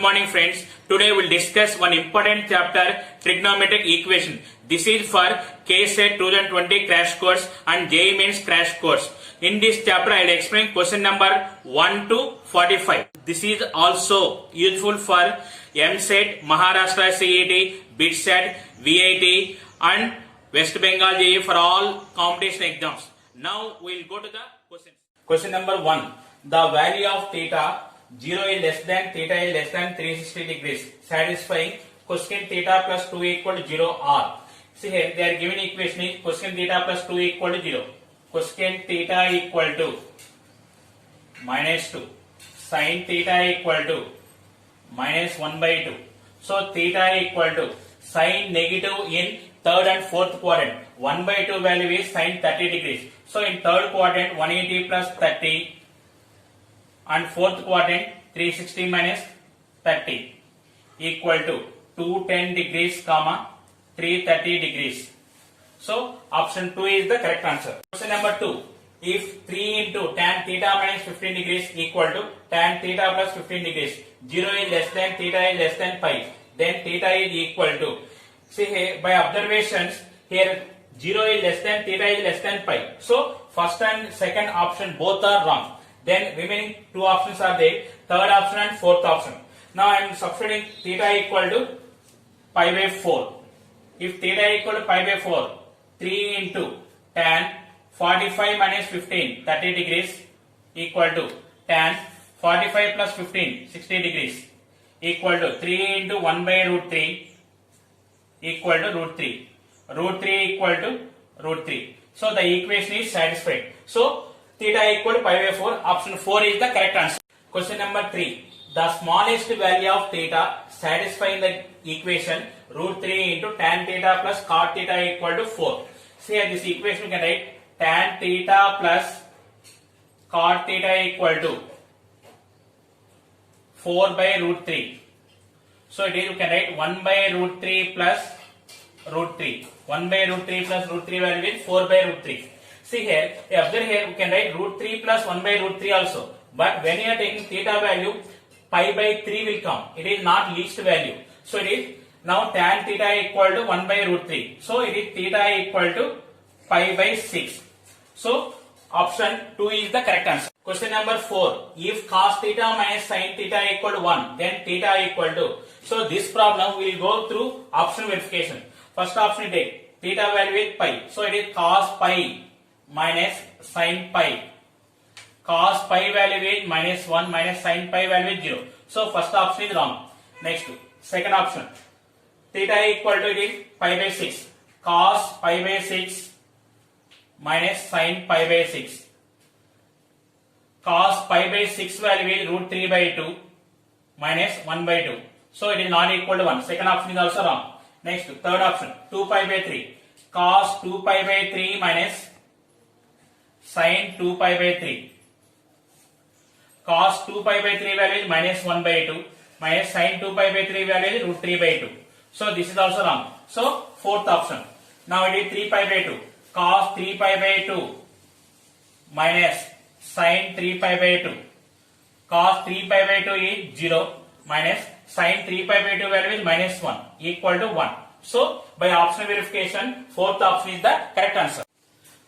morning friends. Today we'll discuss one important chapter, trigonometric equation. This is for KSET 2020 crash course and JEE Mains crash course. In this chapter I will explain question number 1 to 45. This is also useful for MSET, Maharashtra CET, BITSET, VIT and West Bengal JEE for all competition exams. Now we'll go to the questions. Question number 1. The value of theta 0 is less than theta is less than 360 degrees, satisfying cosecant theta plus 2 equal to 0 or. See here they are given equation is cosecant theta plus 2 equal to 0. Cosecant theta equal to minus 2. Sin theta equal to minus 1 by 2. So theta equal to sin negative in third and fourth quadrant. 1 by 2 value is sin 30 degrees. So in third quadrant 180 plus 30 and fourth quadrant 360 minus 30 equal to 210 degrees comma 330 degrees. So option 2 is the correct answer. Question number 2. If 3 into tan theta minus 15 degrees equal to tan theta plus 15 degrees, 0 is less than theta is less than pi, then theta is equal to, see here by observations here 0 is less than theta is less than pi. So first and second option both are wrong. Then remaining two options are there, third option and fourth option. Now I am substituting theta equal to pi by 4. If theta equal to pi by 4, 3 into tan 45 minus 15, 30 degrees equal to tan 45 plus 15, 60 degrees equal to 3 into 1 by root 3 equal to root 3. Root 3 equal to root 3. So the equation is satisfied. So theta equal to pi by 4. Option 4 is the correct answer. Question number 3. The smallest value of theta satisfying the equation root 3 into tan theta plus cot theta equal to 4. See here this equation we can write tan theta plus cot theta equal to 4 by root 3. So it is we can write 1 by root 3 plus root 3. 1 by root 3 plus root 3 value is 4 by root 3. See here, observe here we can write root 3 plus 1 by root 3 also. But when you are taking theta value, pi by 3 will come. It is not least value. So it is now tan theta equal to 1 by root 3. So it is theta equal to pi by 6. So option 2 is the correct answer. Question number 4. If cos theta minus sin theta equal to 1, then theta equal to. So this problem we will go through option verification. First option you take theta value is pi. So it is cos pi minus sin pi. Cos pi value is minus 1 minus sin pi value is 0. So first option is wrong. Next, second option. Theta equal to it is pi by 6. Cos pi by 6 minus sin pi by 6. Cos pi by 6 value is root 3 by 2 minus 1 by 2. So it is not equal to 1. Second option is also wrong. Next, third option. 2 pi by 3. Cos 2 pi by 3 minus sin 2 pi by 3. Cos 2 pi by 3 value is minus 1 by 2 minus sin 2 pi by 3 value is root 3 by 2. So this is also wrong. So fourth option. Now it is 3 pi by 2. Cos 3 pi by 2 minus sin 3 pi by 2. Cos 3 pi by 2 is 0 minus sin 3 pi by 2 value is minus 1 equal to 1. So by option verification, fourth option is the correct answer.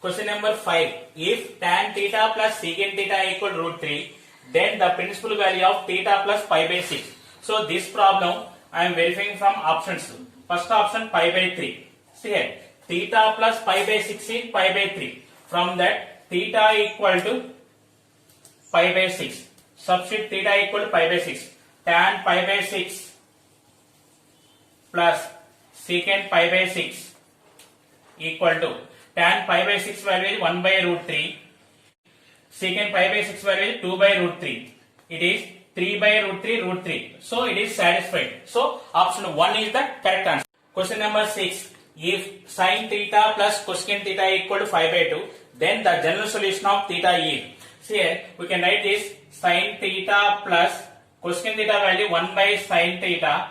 Question number 5. If tan theta plus secant theta equal to root 3, then the principal value of theta plus pi by 6. So this problem I am verifying from options. First option pi by 3. See here, theta plus pi by 6 is pi by 3. From that theta equal to pi by 6. Substitute theta equal to pi by 6. Tan pi by 6 plus secant pi by 6 equal to tan pi by 6 value is 1 by root 3. Secant pi by 6 value is 2 by root 3. It is 3 by root 3 root 3. So it is satisfied. So option 1 is the correct answer. Question number 6. If sin theta plus cosecant theta equal to 5 by 2, then the general solution of theta is. See here, we can write this sin theta plus cosecant theta value 1 by sin theta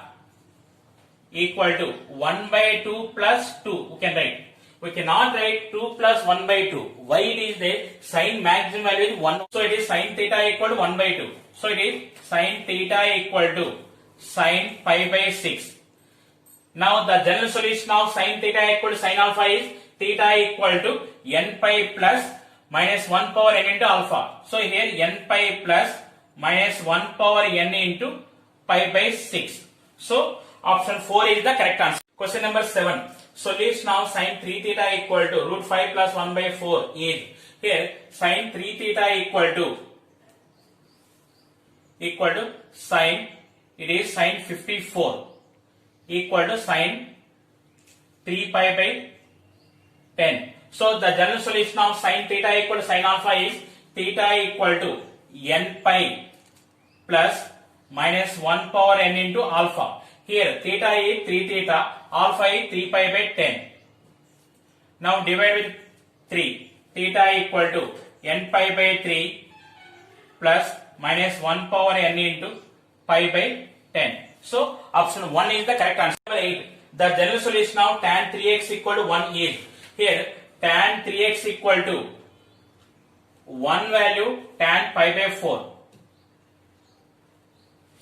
equal to 1 by 2 plus 2. We can write. We cannot write 2 plus 1 by 2. Why it is there? Sin maximum value is 1. So it is sin theta equal to 1 by 2. So it is sin theta equal to sin pi by 6. Now the general solution of sin theta equal to sin alpha is theta equal to n pi plus minus 1 power n into alpha. So here n pi plus minus 1 power n into pi by 6. So option 4 is the correct answer. Question number 7. Solution of sin 3 theta equal to root 5 plus 1 by 4 is, here sin 3 theta equal to sin, it is sin 54 equal to sin 3 pi by 10. So the general solution of sin theta equal to sin alpha is theta equal to n pi plus minus 1 power n into alpha. Here theta is 3 theta, alpha is 3 pi by 10. Now divide with 3. Theta equal to n pi by 3 plus minus 1 power n into pi by 10. So option 1 is the correct answer. Number 8. The general solution of tan 3x equal to 1 is, here tan 3x equal to 1 value tan pi by 4.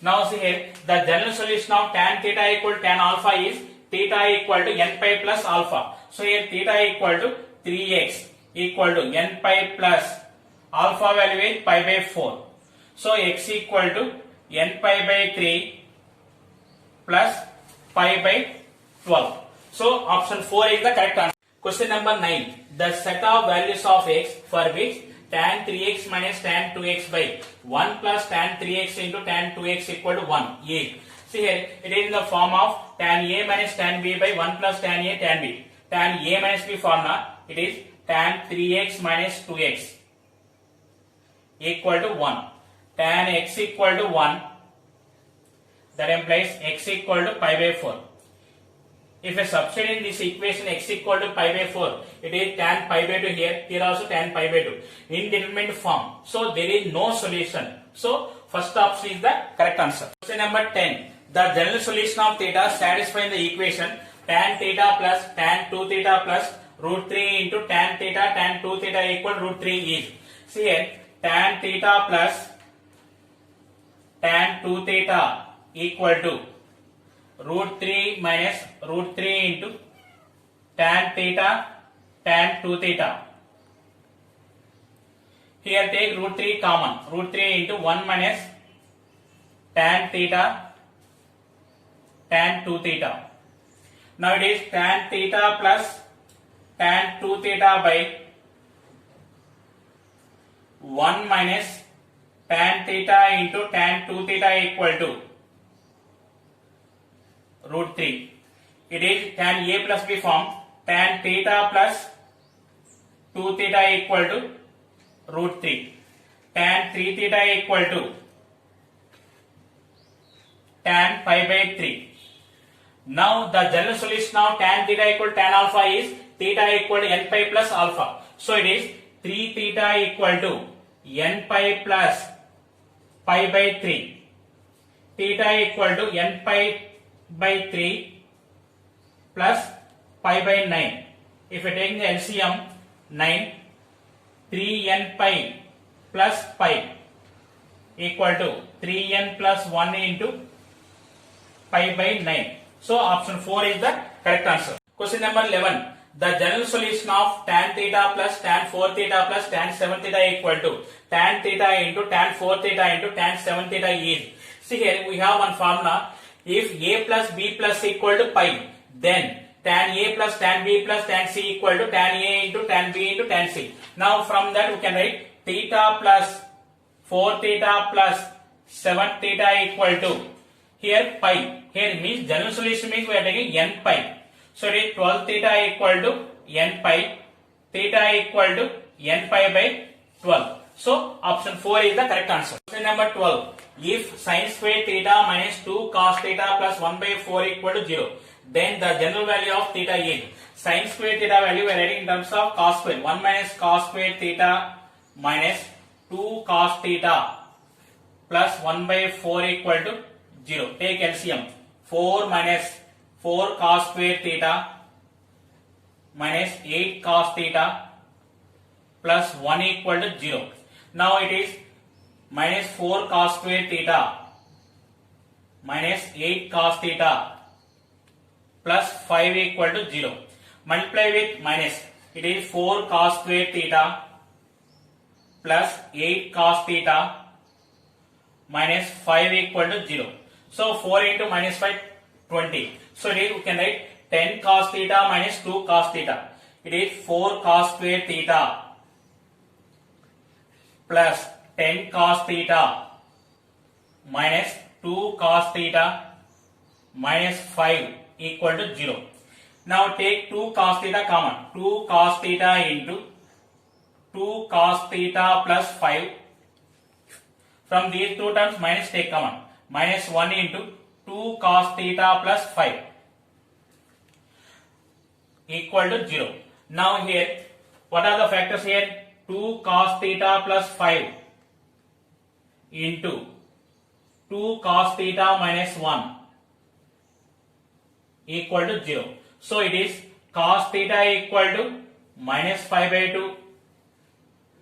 Now see here, the general solution of tan theta equal to tan alpha is theta equal to n pi plus alpha. So here theta equal to 3x equal to n pi plus alpha value is pi by 4. So x equal to n pi by 3 plus pi by 12. So option 4 is the correct answer. Question number 9. The set of values of x for which tan 3x minus tan 2x by 1 plus tan 3x into tan 2x equal to 1 is. See here, it is in the form of tan a minus tan b by 1 plus tan a tan b. Tan a minus b formula, it is tan 3x minus 2x equal to 1. Tan x equal to 1, that implies x equal to pi by 4. If I substitute in this equation x equal to pi by 4, it is tan pi by 2 here, here also tan pi by 2. Indeterminate form. So there is no solution. So first option is the correct answer. Question number 10. The general solution of theta satisfying the equation tan theta plus tan 2 theta plus root 3 into tan theta tan 2 theta equal to root 3 is. See here, tan theta plus tan 2 theta equal to root 3 minus root 3 into tan theta tan 2 theta. Here take root 3 common. Root 3 into 1 minus tan theta tan 2 theta. Now it is tan theta plus tan 2 theta by 1 minus tan theta into tan 2 theta equal to root 3. It is tan a plus b form, tan theta plus 2 theta equal to root 3. Tan 3 theta equal to tan pi by 3. Now the general solution of tan theta equal to tan alpha is theta equal to n pi plus alpha. So it is 3 theta equal to n pi plus pi by 3. Theta equal to n pi by 3 plus pi by 9. If I take the LCM 9, 3n pi plus pi equal to 3n plus 1 into pi by 9. So option 4 is the correct answer. Question number 11. The general solution of tan theta plus tan 4 theta plus tan 7 theta equal to tan theta into tan 4 theta into tan 7 theta is. See here we have one formula. If a plus b plus c equal to pi, then tan a plus tan b plus tan c equal to tan a into tan b into tan c. Now from that we can write theta plus 4 theta plus 7 theta equal to, here pi. Here means general solution means we are taking n pi. So it is 12 theta equal to n pi, theta equal to n pi by 12. So option 4 is the correct answer. Question number 12. If sin square theta minus 2 cos theta plus 1 by 4 equal to 0, then the general value of theta is. Sin square theta value we are writing in terms of cos square. 1 minus cos square theta minus 2 cos theta plus 1 by 4 equal to 0. Take LCM. 4 minus 4 cos square theta minus 8 cos theta plus 1 equal to 0. Now it is minus 4 cos square theta minus 8 cos theta plus 5 equal to 0. Multiply with minus. It is 4 cos square theta plus 8 cos theta minus 5 equal to 0. So 4 into minus 5, 20. So it is, we can write 10 cos theta minus 2 cos theta. It is 4 cos square theta plus 10 cos theta minus 2 cos theta minus 5 equal to 0. Now take 2 cos theta common. 2 cos theta into 2 cos theta plus 5. From these two terms minus take common. Minus 1 into 2 cos theta plus 5 equal to 0. Now here, what are the factors here? 2 cos theta plus 5 into 2 cos theta minus 1 equal to 0. So it is cos theta equal to minus 5 by 2,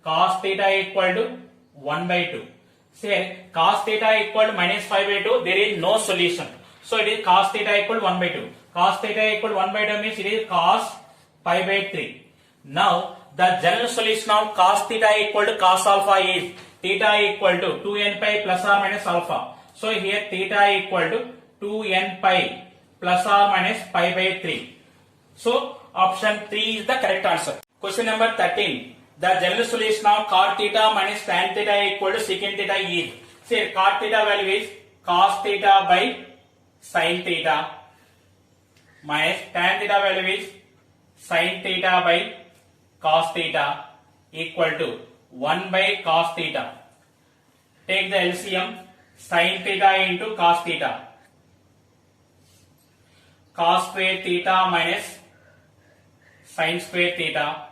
cos theta equal to 1 by 2. Say cos theta equal to minus 5 by 2, there is no solution. So it is cos theta equal to 1 by 2. Cos theta equal to 1 by 2 means it is cos pi by 3. Now the general solution of cos theta equal to cos alpha is theta equal to 2n pi plus or minus alpha. So here theta equal to 2n pi plus or minus pi by 3. So option 3 is the correct answer. Question number 13. The general solution of cot theta minus tan theta equal to secant theta is. Say cot theta value is cos theta by sin theta minus tan theta value is sin theta by cos theta equal to 1 by cos theta. Take the LCM, sin theta into cos theta. Cos square theta minus sin square theta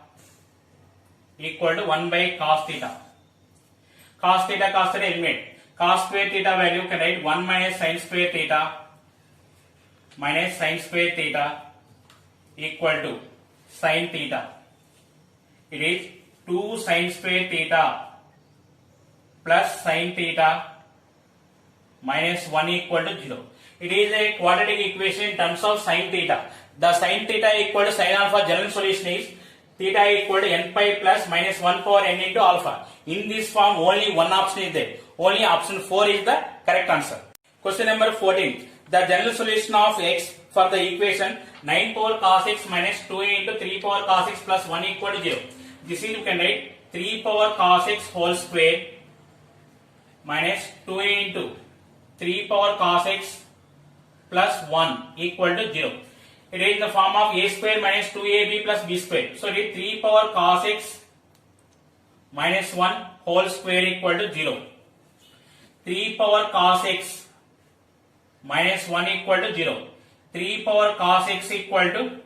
equal to 1 by cos theta. Cos theta eliminate. Cos square theta value can write 1 minus sin square theta minus sin square theta equal to sin theta. It is 2 sin square theta plus sin theta minus 1 equal to 0. It is a quadratic equation in terms of sin theta. The sin theta equal to sin alpha general solution is theta equal to n pi plus minus 1 power n into alpha. In this form only one option is there. Only option 4 is the correct answer. Question number 14. The general solution of x for the equation 9 power cos x minus 2a into 3 power cos x plus 1 equal to 0. This is you can write 3 power cos x whole square minus 2a into 3 power cos x plus 1 equal to 0. It is in the form of a square minus 2ab plus b square. So it is 3 power cos x minus 1 whole square equal to 0. 3 power cos x minus 1 equal to 0. 3 power cos x equal to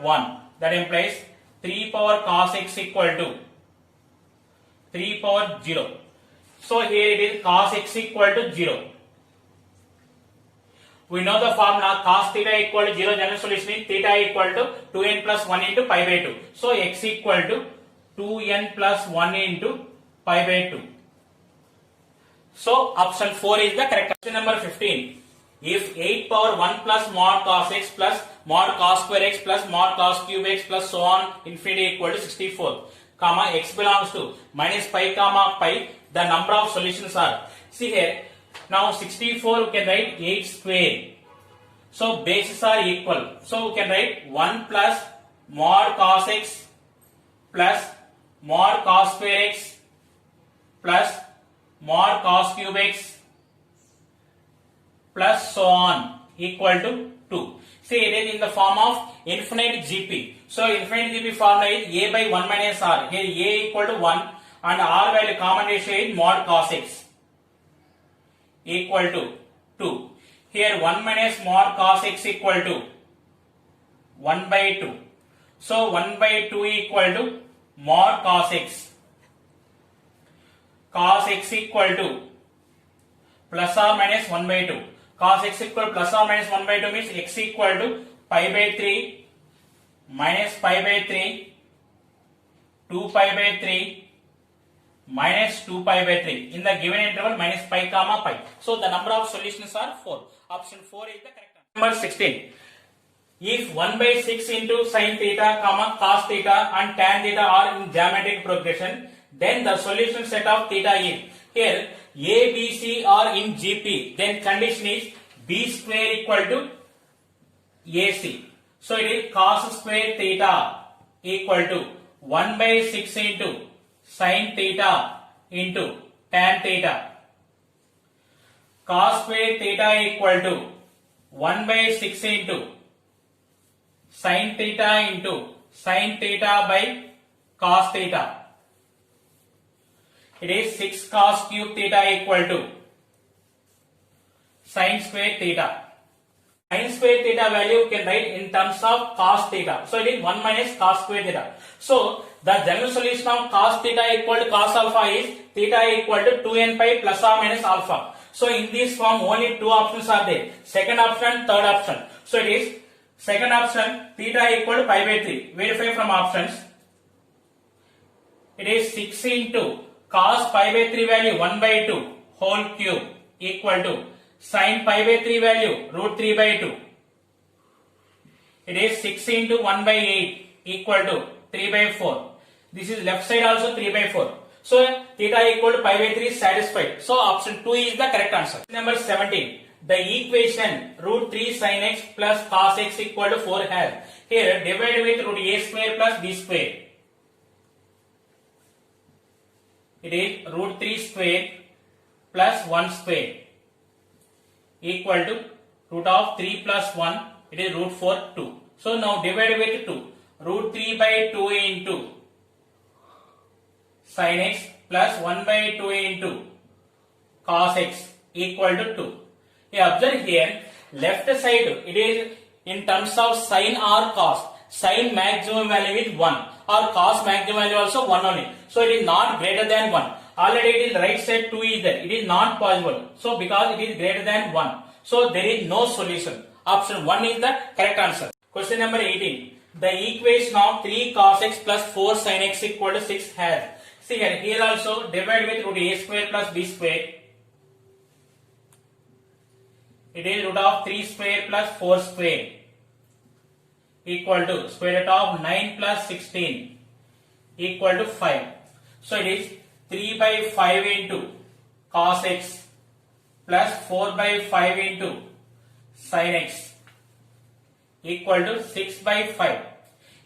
1. That implies 3 power cos x equal to 3 power 0. So here it is cos x equal to 0. We know the formula cos theta equal to 0 general solution is theta equal to 2n plus 1 into pi by 2. So x equal to 2n plus 1 into pi by 2. So option 4 is the correct. Question number 15. If 8 power 1 plus mod cos x plus mod cos square x plus mod cos cube x plus so on infinity equal to 64, comma x belongs to minus pi comma pi, the number of solutions are. See here, now 64 we can write 8 square. So bases are equal. So we can write 1 plus mod cos x plus mod cos square x plus mod cos cube x plus so on equal to 2. See it is in the form of infinite GP. So infinite GP formula is a by 1 minus r. Here a equal to 1 and r value common ratio is mod cos x equal to 2. Here 1 minus mod cos x equal to 1 by 2. So 1 by 2 equal to mod cos x. Cos x equal to plus or minus 1 by 2. Cos x equal plus or minus 1 by 2 means x equal to pi by 3 minus pi by 3, 2 pi by 3 minus 2 pi by 3. In the given interval minus pi comma pi. So the number of solutions are 4. Option 4 is the correct answer. Number 16. If 1 by 6 into sin theta comma cos theta and tan theta are in geometric progression, then the solution set of theta is, here A, B, C are in GP, then condition is B square equal to AC. So it is cos square theta equal to 1 by 6 into sin theta into tan theta. Cos square theta equal to 1 by 6 into sin theta into sin theta by cos theta. It is 6 cos cube theta equal to sin square theta. Sin square theta value you can write in terms of cos theta. So it is 1 minus cos square theta. So the general solution of cos theta equal to cos alpha is theta equal to 2n pi plus or minus alpha. So in this form only two options are there. Second option, third option. So it is second option theta equal to pi by 3. Verify from options. It is 6 into cos pi by 3 value 1 by 2 whole cube equal to sin pi by 3 value root 3 by 2. It is 6 into 1 by 8 equal to 3 by 4. This is left side also 3 by 4. So theta equal to pi by 3 is satisfied. So option 2 is the correct answer. Number 17. The equation root 3 sin x plus cos x equal to 4 has, here divide with root a square plus b square. It is root 3 square plus 1 square equal to root of 3 plus 1, it is root 4 2. So now divide with 2. Root 3 by 2 into sin x plus 1 by 2 into cos x equal to 2. You observe here left side it is in terms of sin or cos. Sin maximum value is 1 or cos maximum value also 1 only. So it is not greater than 1. Already it is right side 2 is there. It is not possible. So because it is greater than 1. So there is no solution. Option 1 is the correct answer. Question number 18. The equation of 3 cos x plus 4 sin x equal to 6 has. See here also divide with root a square plus b square. It is root of 3 square plus 4 square equal to square root of 9 plus 16 equal to 5. So it is 3 by 5 into cos x plus 4 by 5 into sin x equal to 6 by 5.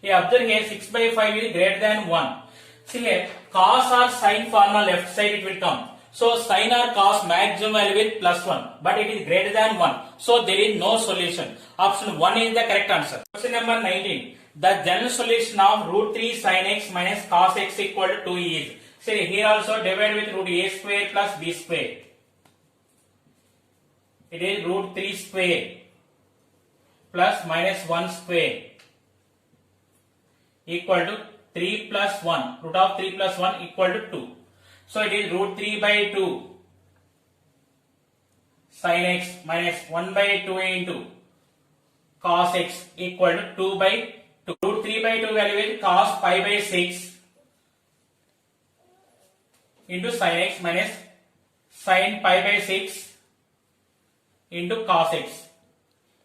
Here observe here 6 by 5 is greater than 1. See here cos or sin formula left side it will come. So sin or cos maximum value with plus 1, but it is greater than 1. So there is no solution. Option 1 is the correct answer. Question number 19. The general solution of root 3 sin x minus cos x equal to 2 is. See here also divide with root a square plus b square. It is root 3 square plus minus 1 square equal to 3 plus 1. Root of 3 plus 1 equal to 2. So it is root 3 by 2 sin x minus 1 by 2 into cos x equal to 2 by 2. Root 3 by 2 value is cos pi by 6 into sin x minus sin pi by 6 into cos x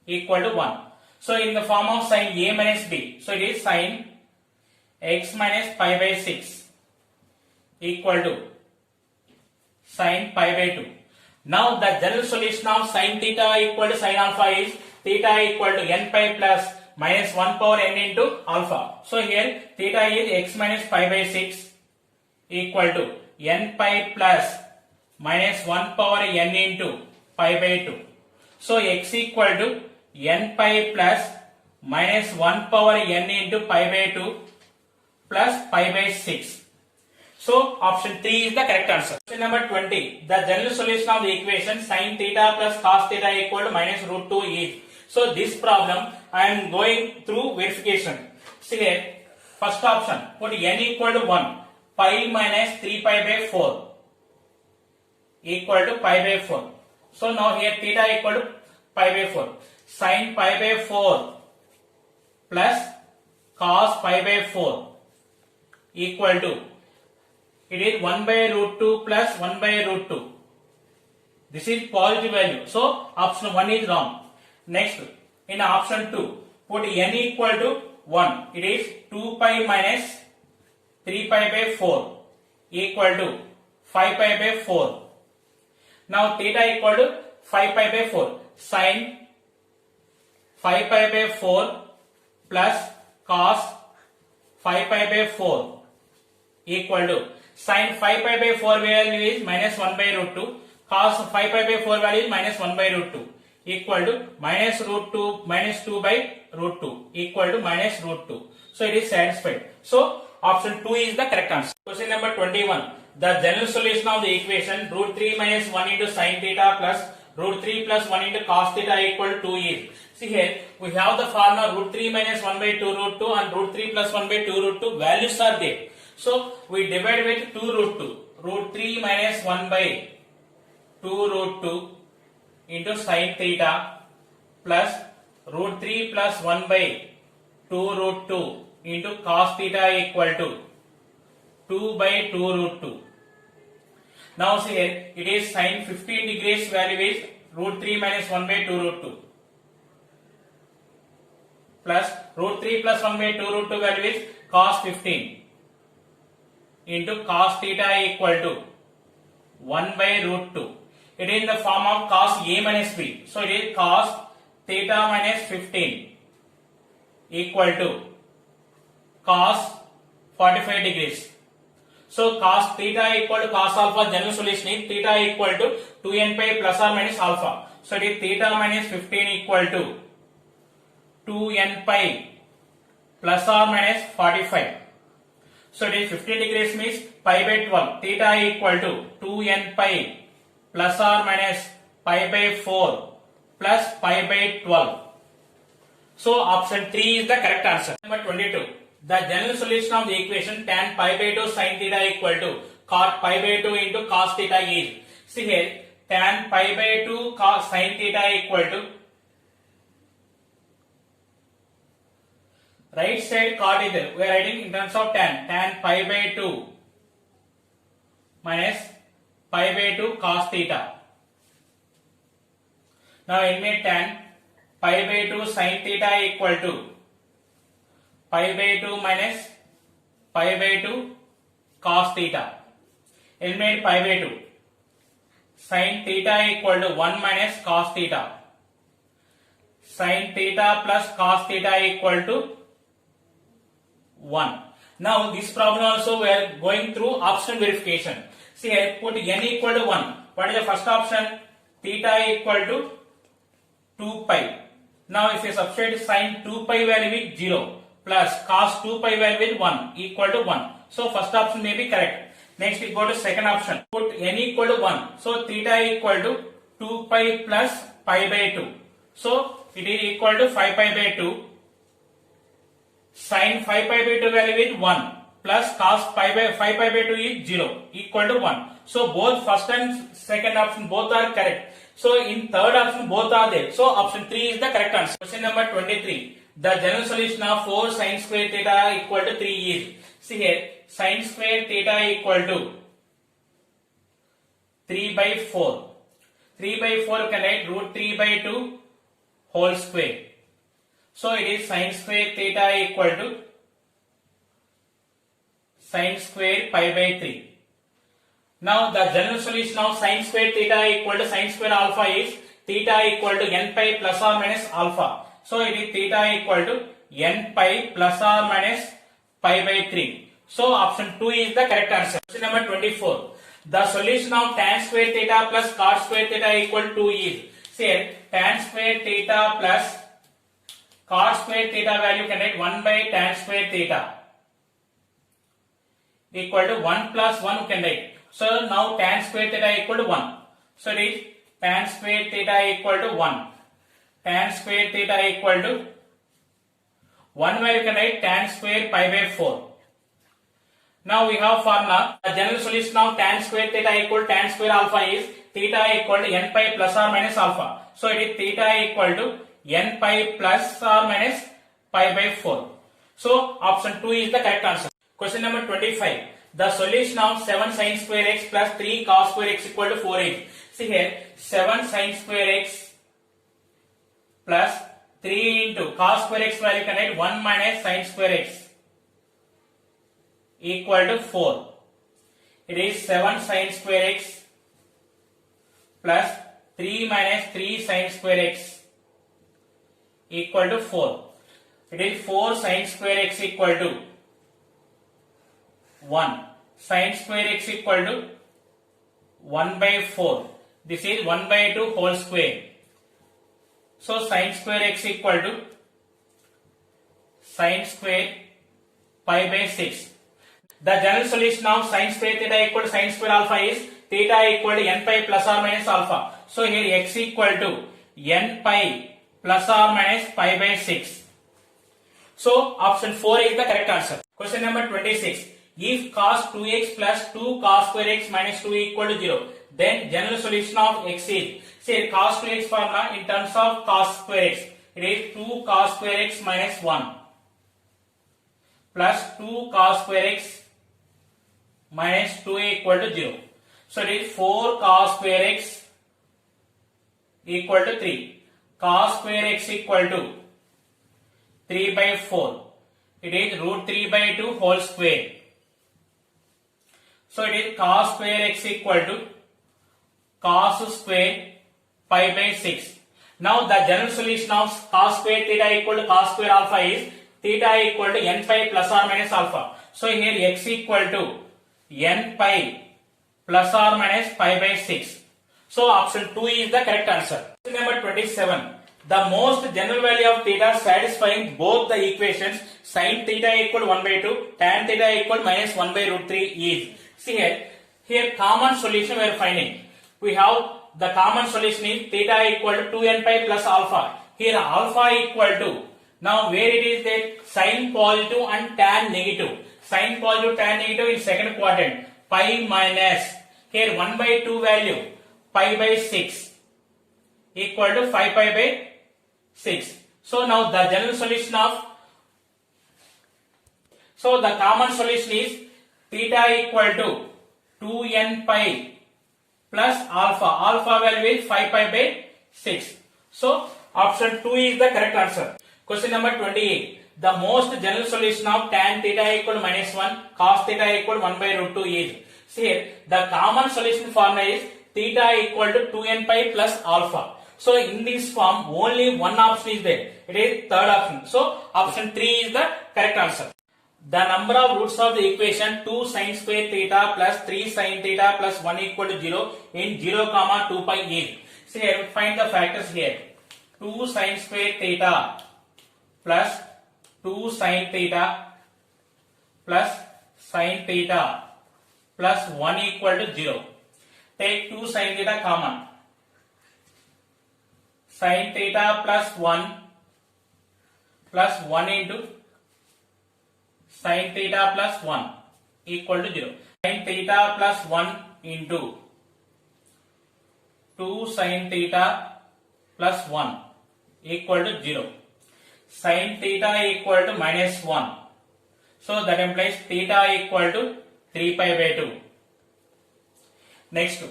equal to 1. So in the form of sin a minus b. So it is sin x minus pi by 6 equal to sin pi by 2. Now the general solution of sin theta equal to sin alpha is theta equal to n pi plus minus 1 power n into alpha. So here theta is x minus pi by 6 equal to n pi plus minus 1 power n into pi by 2. So x equal to n pi plus minus 1 power n into pi by 2 plus pi by 6. So option 3 is the correct answer. Question number 20. The general solution of the equation sin theta plus cos theta equal to minus root 2 is. So this problem I am going through verification. See here, first option, put n equal to 1, pi minus 3 pi by 4 equal to pi by 4. So now here theta equal to pi by 4. Sin pi by 4 plus cos pi by 4 equal to It is 1 by root 2 plus 1 by root 2. This is positive value. So option 1 is wrong. Next, in option 2, put n equal to 1. It is 2 pi minus 3 pi by 4 equal to 5 pi by 4. Now theta equal to 5 pi by 4. Sin 5 pi by 4 plus cos 5 pi by 4 equal to sin 5 pi by 4 value is minus 1 by root 2. Cos 5 pi by 4 value is minus 1 by root 2 equal to minus root 2 minus 2 by root 2 equal to minus root 2. So it is satisfied. So option 2 is the correct answer. Question number 21. The general solution of the equation root 3 minus 1 into sin theta plus root 3 plus 1 into cos theta equal to 2 is. See here, we have the formula root 3 minus 1 by 2 root 2 and root 3 plus 1 by 2 root 2 values are there. So we divide with 2 root 2. Root 3 minus 1 by 2 root 2 into sin theta plus root 3 plus 1 by 2 root 2 into cos theta equal to 2 by 2 root 2. Now see here, it is sin 15 degrees value is root 3 minus 1 by 2 root 2 plus root 3 plus 1 by 2 root 2 value is cos 15 into cos theta equal to 1 by root 2. It is in the form of cos A minus B. So it is cos theta minus 15 equal to cos 45 degrees. So cos theta equal to cos alpha, general solution is theta equal to 2n pi plus or minus alpha. So it is theta minus 15 equal to 2n pi plus or minus 45. So it is 15 degrees means pi by 12. Theta equal to 2n pi plus or minus pi by 4 plus pi by 12. So option 3 is the correct answer. Number 22. The general solution of the equation tan pi by 2 sin theta equal to cot pi by 2 into cos theta is. See here, tan pi by 2 cos sin theta equal to right side cot is there. We are writing in terms of tan. Tan pi by 2 minus pi by 2 cos theta. Now eliminate tan pi by 2 sin theta equal to pi by 2 minus pi by 2 cos theta. Eliminate pi by 2. Sin theta equal to 1 minus cos theta. Sin theta plus cos theta equal to 1. Now this problem also we are going through option verification. See here, put n equal to 1. What is the first option? Theta equal to 2 pi. Now if you substitute sin 2 pi value is 0 plus cos 2 pi value is 1 equal to 1. So first option may be correct. Next we go to second option. Put n equal to 1. So theta equal to 2 pi plus pi by 2. So it is equal to 5 pi by 2. Sin 5 pi by 2 value is 1 plus cos 5 pi by 2 is 0 equal to 1. So both first and second option both are correct. So in third option both are there. So option 3 is the correct answer. Question number 23. The general solution of 4 sin square theta equal to 3 is. See here, sin square theta equal to 3 by 4. 3 by 4 you can write root 3 by 2 whole square. So it is sin square theta equal to sin square pi by 3. Now the general solution of sin square theta equal to sin square alpha is theta equal to n pi plus or minus alpha. So it is theta equal to n pi plus or minus pi by 3. So option 2 is the correct answer. Question number 24. The solution of tan square theta plus cot square theta equal to 2 is. See here, tan square theta plus cot square theta value can write 1 by tan square theta equal to 1 plus 1 you can write. So now tan square theta equal to 1. So it is tan square theta equal to 1. Tan square theta equal to 1 where you can write tan square pi by 4. Now we have formula. The general solution of tan square theta equal to tan square alpha is theta equal to n pi plus or minus alpha. So it is theta equal to n pi plus or minus pi by 4. So option 2 is the correct answer. Question number 25. The solution of 7 sin square x plus 3 cos square x equal to 4 is. See here, 7 sin square x plus 3 into cos square x value can write 1 minus sin square x equal to 4. It is 7 sin square x plus 3 minus 3 sin square x equal to 4. It is 4 sin square x equal to 1. Sin square x equal to 1 by 4. This is 1 by 2 whole square. So sin square x equal to sin square pi by 6. The general solution of sin square theta equal to sin square alpha is theta equal to n pi plus or minus alpha. So here x equal to n pi plus or minus pi by 6. So option 4 is the correct answer. Question number 26. If cos 2x plus 2 cos square x minus 2 equal to 0, then general solution of x is, say cos 2x formula in terms of cos square x, it is 2 cos square x minus 1 plus 2 cos square x minus 2 equal to 0. So it is 4 cos square x equal to 3. Cos square x equal to 3 by 4. It is root 3 by 2 whole square. So it is cos square x equal to cos square pi by 6. Now the general solution of cos square theta equal to cos square alpha is theta equal to n pi plus or minus alpha. So here x equal to n pi plus or minus pi by 6. So option 2 is the correct answer. Question number 27. The most general value of theta satisfying both the equations sin theta equal to 1 by 2, tan theta equal to minus 1 by root 3 is. See here common solution we are finding. We have the common solution is theta equal to 2n pi plus alpha. Here alpha equal to, now where it is that sin positive and tan negative. Sin positive, tan negative in second quadrant. Pi minus, here 1 by 2 value, pi by 6 equal to 5 pi by 6. So now the general solution of, so the common solution is theta equal to 2n pi plus alpha. Alpha value is 5 pi by 6. So option 2 is the correct answer. Question number 28. The most general solution of tan theta equal to minus 1, cos theta equal to 1 by root 2 is. See here, the common solution formula is theta equal to 2n pi plus alpha. So in this form only one option is there. It is third option. So option 3 is the correct answer. The number of roots of the equation 2 sin square theta plus 3 sin theta plus 1 equal to 0 in 0 comma 2 pi is. So here find the factors here. 2 sin square theta plus 2 sin theta plus sin theta plus 1 equal to 0. Take 2 sin theta common. Sin theta plus 1 plus 1 into sin theta plus 1 equal to 0. Sin theta plus 1 into 2 sin theta plus 1 equal to 0. Sin theta equal to minus 1. So that implies theta equal to 3 pi by 2. Next,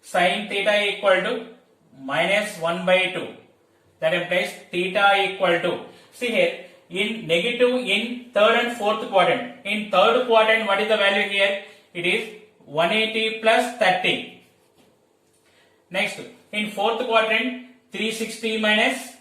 sin theta equal to minus 1 by 2. That implies theta equal to, see here, in negative in third and fourth quadrant. In third quadrant, what is the value here? It is 180 plus 30. Next, in fourth quadrant, 360 minus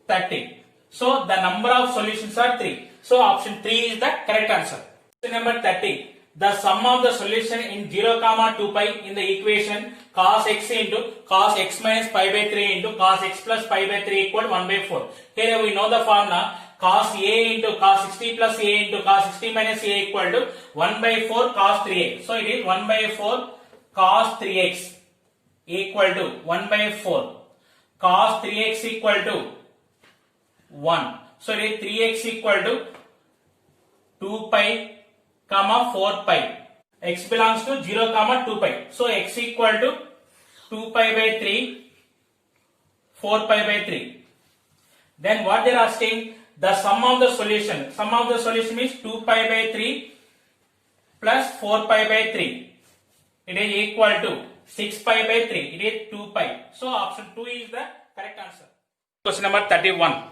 30. So the number of solutions are 3. So option 3 is the correct answer. Question number 30. The sum of the solution in 0 comma 2 pi in the equation cos x into cos x minus pi by 3 into cos x plus pi by 3 equal to 1 by 4. Here we know the formula cos a into cos 60 plus a into cos 60 minus a equal to 1 by 4 cos 3x. So it is 1 by 4 cos 3x equal to 1 by 4 cos 3x equal to 1. So it is 3x equal to 2 pi comma 4 pi. X belongs to 0 comma 2 pi. So x equal to 2 pi by 3, 4 pi by 3. Then what they are asking? The sum of the solution. Sum of the solution is 2 pi by 3 plus 4 pi by 3. It is equal to 6 pi by 3. It is 2 pi. So option 2 is the correct answer. Question number 31.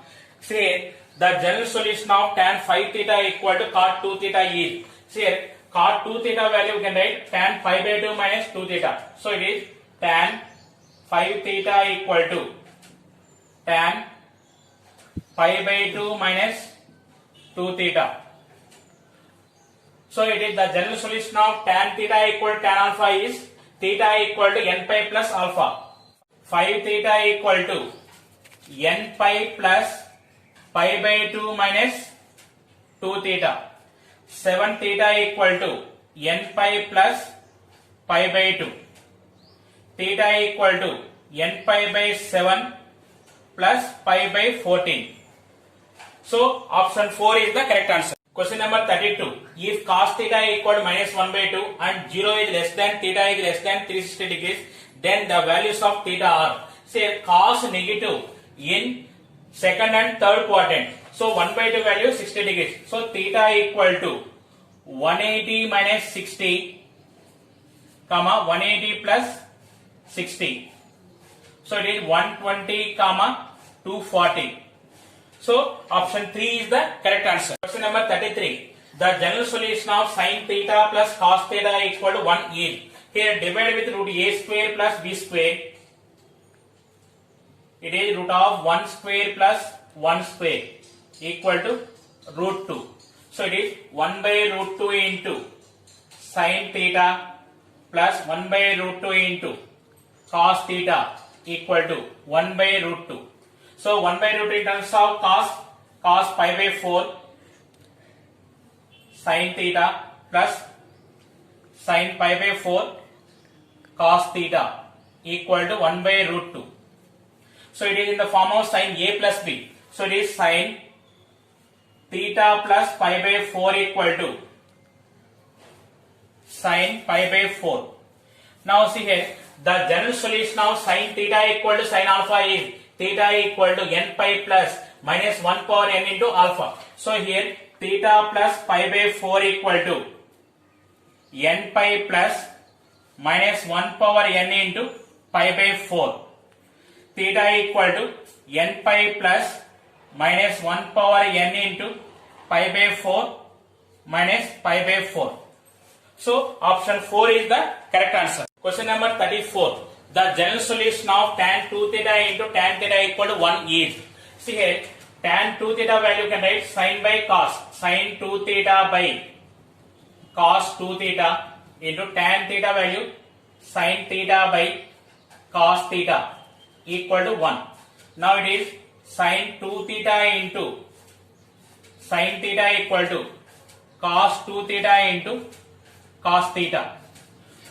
Say the general solution of tan 5 theta equal to cot 2 theta is. See here, cot 2 theta value we can write tan 5 by 2 minus 2 theta. So it is tan 5 theta equal to tan 5 by 2 minus 2 theta. So it is the general solution of tan theta equal to tan alpha is theta equal to n pi plus alpha. 5 theta equal to n pi plus pi by 2 minus 2 theta. 7 theta equal to n pi plus pi by 2. Theta equal to n pi by 7 plus pi by 14. So option 4 is the correct answer. Question number 32. If cos theta equal to minus 1 by 2 and 0 is less than theta is less than 360 degrees, then the values of theta are. Say cos negative in second and third quadrant. So 1 by 2 value 60 degrees. So theta equal to 180 minus 60, comma 180 plus 60. So it is 120, comma 240. So option 3 is the correct answer. Question number 33. The general solution of sin theta plus cos theta equal to 1 is. Here divided with root a square plus b square. It is root of 1 square plus 1 square equal to root 2. So it is 1 by root 2 into sin theta plus 1 by root 2 into cos theta equal to 1 by root 2. So 1 by root in terms of cos pi by 4 sin theta plus sin pi by 4 cos theta equal to 1 by root 2. So it is in the form of sin a plus b. So it is sin theta plus pi by 4 equal to sin pi by 4. Now see here, the general solution of sin theta equal to sin alpha is theta equal to n pi plus minus 1 power n into alpha. So here theta plus pi by 4 equal to n pi plus minus 1 power n into pi by 4. Theta equal to n pi plus minus 1 power n into pi by 4 minus pi by 4. So option 4 is the correct answer. Question number 34. The general solution of tan 2 theta into tan theta equal to 1 is. See here, tan 2 theta value can write sin by cos, sin 2 theta by cos 2 theta into tan theta value sin theta by cos theta equal to 1. Now it is sin 2 theta into sin theta equal to cos 2 theta into cos theta.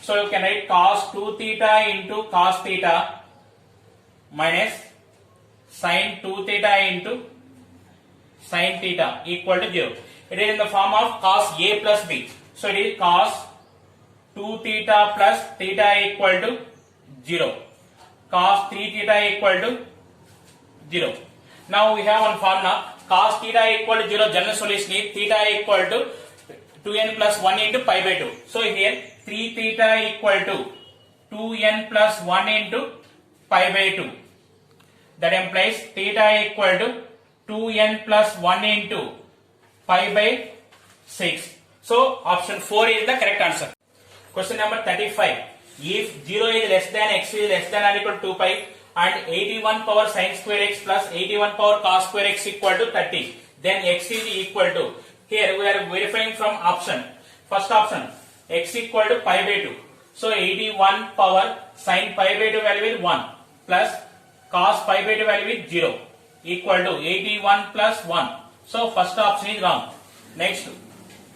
So you can write cos 2 theta into cos theta minus sin 2 theta into sin theta equal to 0. It is in the form of cos a plus b. So it is cos 2 theta plus theta equal to 0. Cos 3 theta equal to 0. Now we have one formula. Cos theta equal to 0, general solution is theta equal to 2n plus 1 into pi by 2. So here 3 theta equal to 2n plus 1 into pi by 2. That implies theta equal to 2n plus 1 into pi by 6. So option 4 is the correct answer. Question number 35. If 0 is less than x is less than or equal to 2 pi and 81 power sin square x plus 81 power cos square x equal to 30, then x is equal to. Here we are verifying from option. First option, x equal to pi by 2. So 81 power sin pi by 2 value is 1 plus cos pi by 2 value is 0 equal to 81 plus 1. So first option is wrong. Next,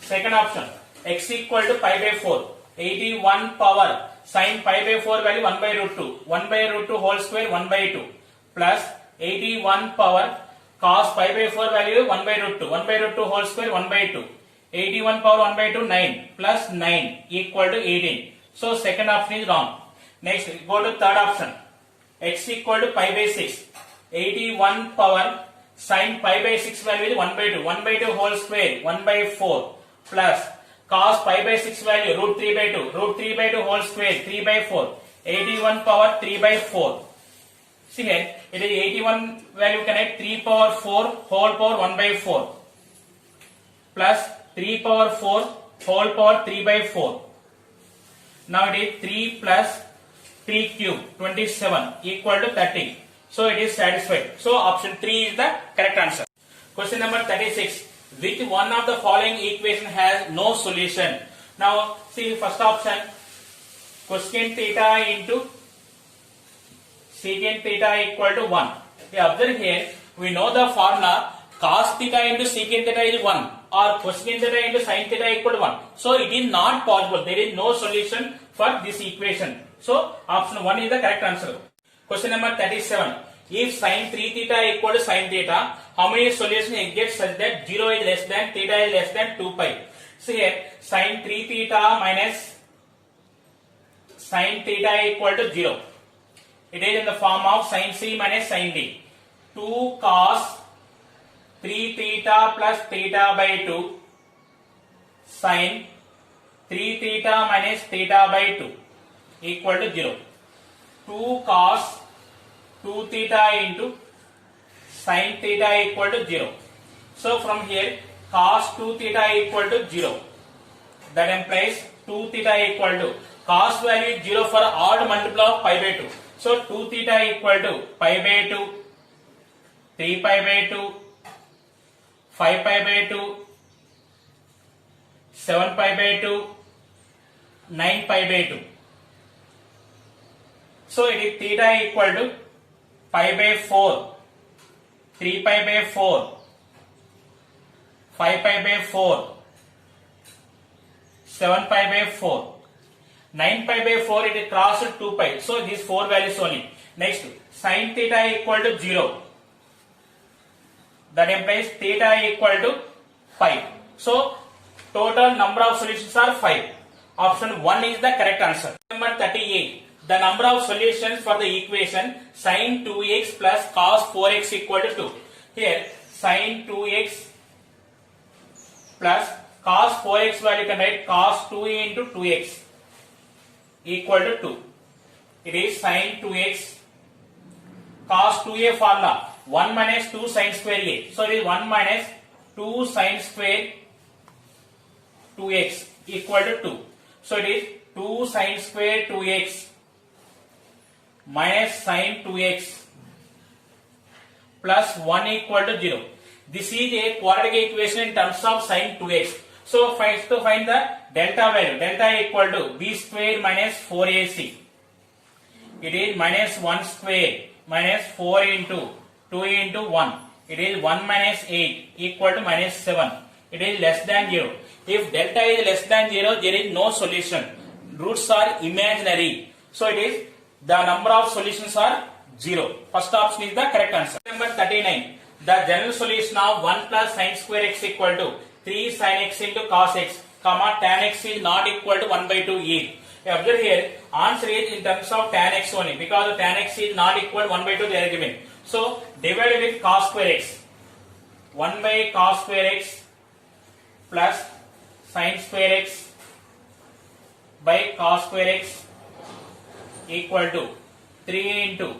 second option, x equal to pi by 4. 81 power sin pi by 4 value 1 by root 2. 1 by root 2 whole square 1 by 2 plus 81 power cos pi by 4 value 1 by root 2. 1 by root 2 whole square 1 by 2. 81 power 1 by 2 9 plus 9 equal to 18. So second option is wrong. Next go to third option. X equal to pi by 6. 81 power sin pi by 6 value is 1 by 2. 1 by 2 whole square 1 by 4 plus cos pi by 6 value root 3 by 2. Root 3 by 2 whole square 3 by 4. 81 power 3 by 4. See here, it is 81 value connect 3 power 4 whole power 1 by 4 plus 3 power 4 whole power 3 by 4. Now it is 3 plus 3 cube 27 equal to 30. So it is satisfied. So option 3 is the correct answer. Question number 36. Which one of the following equation has no solution? Now see first option, cosecant theta into secant theta equal to 1. Observe here, we know the formula cos theta into secant theta is 1 or cosecant theta into sin theta equal to 1. So it is not possible. There is no solution for this equation. So option 1 is the correct answer. Question number 37. If sin 3 theta equal to sin theta, how many solutions exist such that 0 is less than theta is less than 2 pi? See here, sin 3 theta minus sin theta equal to 0. It is in the form of sin C minus sin D. 2 cos 3 theta plus theta by 2 sin 3 theta minus theta by 2 equal to 0. 2 cos 2 theta into sin theta equal to 0. So from here cos 2 theta equal to 0. That implies 2 theta equal to cos value is 0 for odd multiple of pi by 2. So 2 theta equal to pi by 2, 3 pi by 2, 5 pi by 2, 7 pi by 2, 9 pi by 2. So it is theta equal to pi by 4, 3 pi by 4, 5 pi by 4, 7 pi by 4. 9 pi by 4 it is crossed 2 pi. So these 4 values only. Next, sin theta equal to 0. That implies theta equal to 5. So total number of solutions are 5. Option 1 is the correct answer. Number 38. The number of solutions for the equation sin 2x plus cos 4x equal to 2. Here sin 2x plus cos 4x value can write cos 2a into 2x equal to 2. It is sin 2x cos 2a formula 1 minus 2 sin square a. So it is 1 minus 2 sin square 2x equal to 2. So it is 2 sin square 2x minus sin 2x plus 1 equal to 0. This is a quadratic equation in terms of sin 2x. So first to find the delta value. Delta equal to b square minus 4ac. It is minus 1 square minus 4 into 2 into 1. It is 1 minus 8 equal to minus 7. It is less than 0. If delta is less than 0, there is no solution. Roots are imaginary. So it is the number of solutions are 0. First option is the correct answer. Number 39. The general solution of 1 plus sin square x equal to 3 sin x into cos x, comma tan x is not equal to 1 by 2 e. Observe here, answer is in terms of tan x only because tan x is not equal to 1 by 2 they are given. So divided with cos square x. 1 by cos square x plus sin square x by cos square x equal to 3 into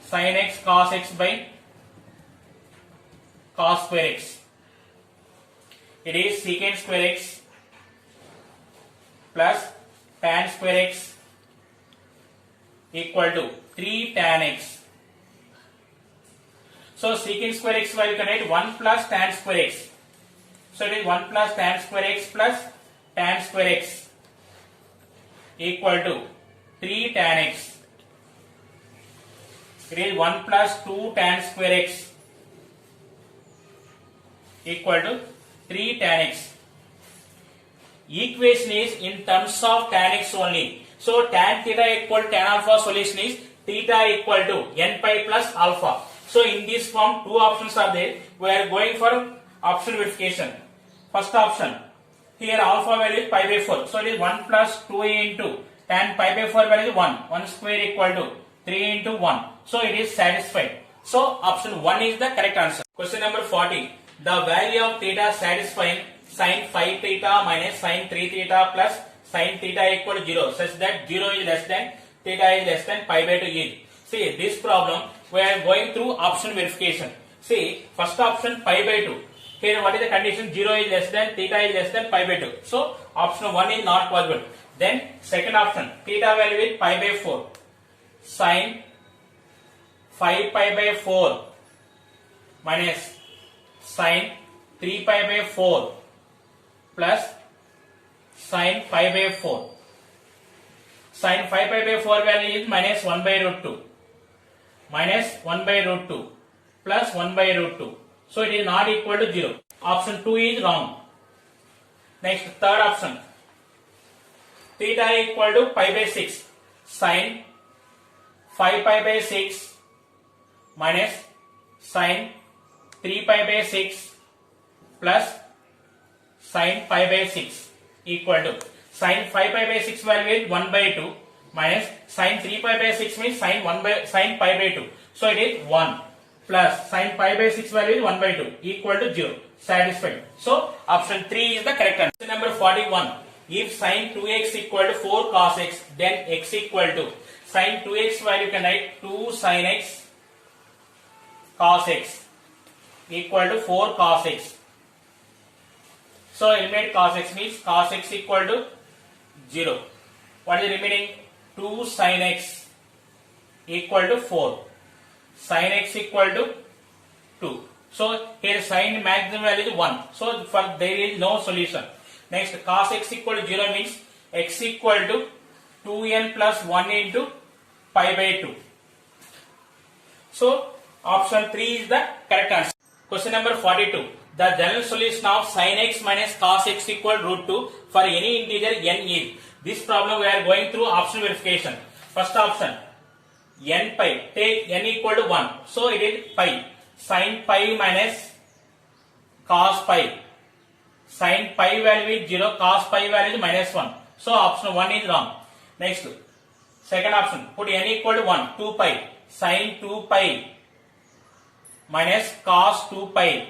sin x cos x by cos square x. It is secant square x plus tan square x equal to 3 tan x. So secant square x value can write 1 plus tan square x. So it is 1 plus tan square x plus tan square x equal to 3 tan x. It is 1 plus 2 tan square x equal to 3 tan x. Equation is in terms of tan x only. So tan theta equal to tan alpha solution is theta equal to n pi plus alpha. So in this form 2 options are there. We are going for option verification. First option, here alpha value is pi by 4. So it is 1 plus 2a into tan pi by 4 value is 1. 1 square equal to 3 into 1. So it is satisfied. So option 1 is the correct answer. Question number 40. The value of theta satisfying sin 5 theta minus sin 3 theta plus sin theta equal to 0 such that 0 is less than theta is less than pi by 2 is. See this problem we are going through option verification. See first option pi by 2. Here what is the condition? 0 is less than theta is less than pi by 2. So option 1 is not possible. Then second option theta value is pi by 4. Sin 5 pi by 4 minus sin 3 pi by 4 plus sin pi by 4. Sin 5 pi by 4 value is minus 1 by root 2. Minus 1 by root 2 plus 1 by root 2. So it is not equal to 0. Option 2 is wrong. Next third option. Theta equal to pi by 6. Sin 5 pi by 6 minus sin 3 pi by 6 plus sin pi by 6 equal to sin 5 pi by 6 value is 1 by 2 minus sin 3 pi by 6 means sin pi by 2. So it is 1 plus sin pi by 6 value is 1 by 2 equal to 0. Satisfied. So option 3 is the correct answer. Question number 41. If sin 2x equal to 4 cos x, then x equal to sin 2x value can write 2 sin x cos x equal to 4 cos x. So eliminate cos x means cos x equal to 0. What is remaining? 2 sin x equal to 4. Sin x equal to 2. So here sin maximum value is 1. So for there is no solution. Next cos x equal to 0 means x equal to 2n plus 1 into pi by 2. So option 3 is the correct answer. Question number 42. The general solution of sin x minus cos x equal root 2 for any integer n is. This problem we are going through option verification. First option n pi. Take n equal to 1. So it is pi. Sin pi minus cos pi. Sin pi value is 0. Cos pi value is minus 1. So option 1 is wrong. Next. Second option. Put n equal to 1. 2 pi. Sin 2 pi minus cos 2 pi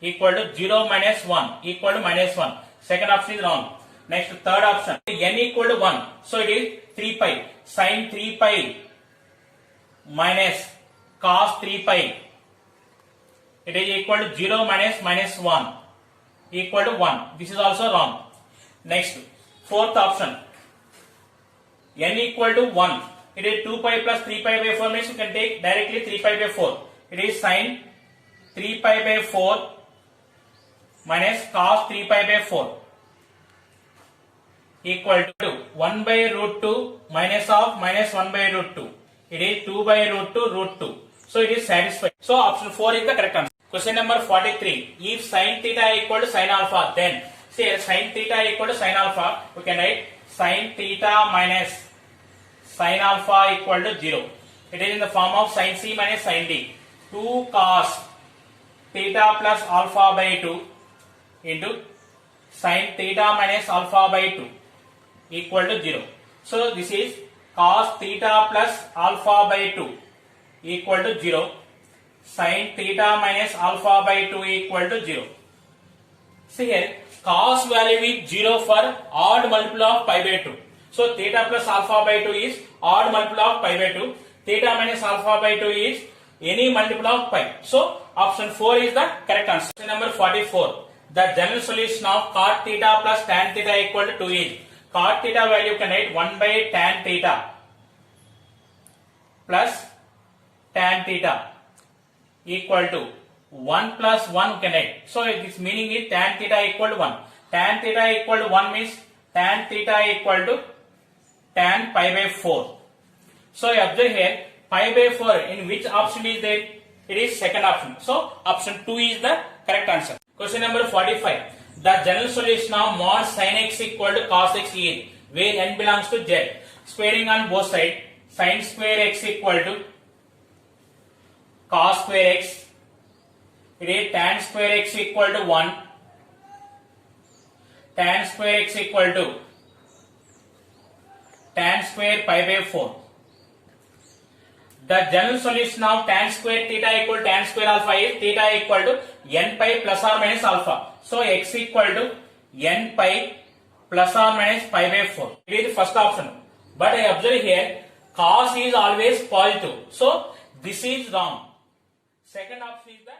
equal to 0 minus 1 equal to minus 1. Second option is wrong. Next third option. N equal to 1. So it is 3 pi. Sin 3 pi minus cos 3 pi. It is equal to 0 minus minus 1 equal to 1. This is also wrong. Next fourth option. N equal to 1. It is 2 pi plus 3 pi by 4 means you can take directly 3 pi by 4. It is sin 3 pi by 4 minus cos 3 pi by 4 equal to 1 by root 2 minus of minus 1 by root 2. It is 2 by root 2 root 2. So it is satisfied. So option 4 is the correct answer. Question number 43. If sin theta equal to sin alpha, then say sin theta equal to sin alpha, we can write sin theta minus sin alpha equal to 0. It is in the form of sin c minus sin d. 2 cos theta plus alpha by 2 into sin theta minus alpha by 2 equal to 0. So this is cos theta plus alpha by 2 equal to 0. Sin theta minus alpha by 2 equal to 0. See here, cos value is 0 for odd multiple of pi by 2. So theta plus alpha by 2 is odd multiple of pi by 2. Theta minus alpha by 2 is any multiple of pi. So option 4 is the correct answer. Question number 44. The general solution of cot theta plus tan theta equal to 2 is. Cot theta value can write 1 by tan theta plus tan theta equal to 1 plus 1 can write. So this meaning is tan theta equal to 1. Tan theta equal to 1 means tan theta equal to tan pi by 4. So you observe here pi by 4 in which option is there? It is second option. So option 2 is the correct answer. Question number 45. The general solution of mod sin x equal to cos x is where n belongs to z. Squaring on both sides. Sin square x equal to cos square x. It is tan square x equal to 1. Tan square x equal to tan square pi by 4. The general solution of tan square theta equal to tan square alpha is theta equal to n pi plus or minus alpha. So x equal to n pi plus or minus pi by 4. It is the first option. But I observe here cos is always positive. So this is wrong. Second option is the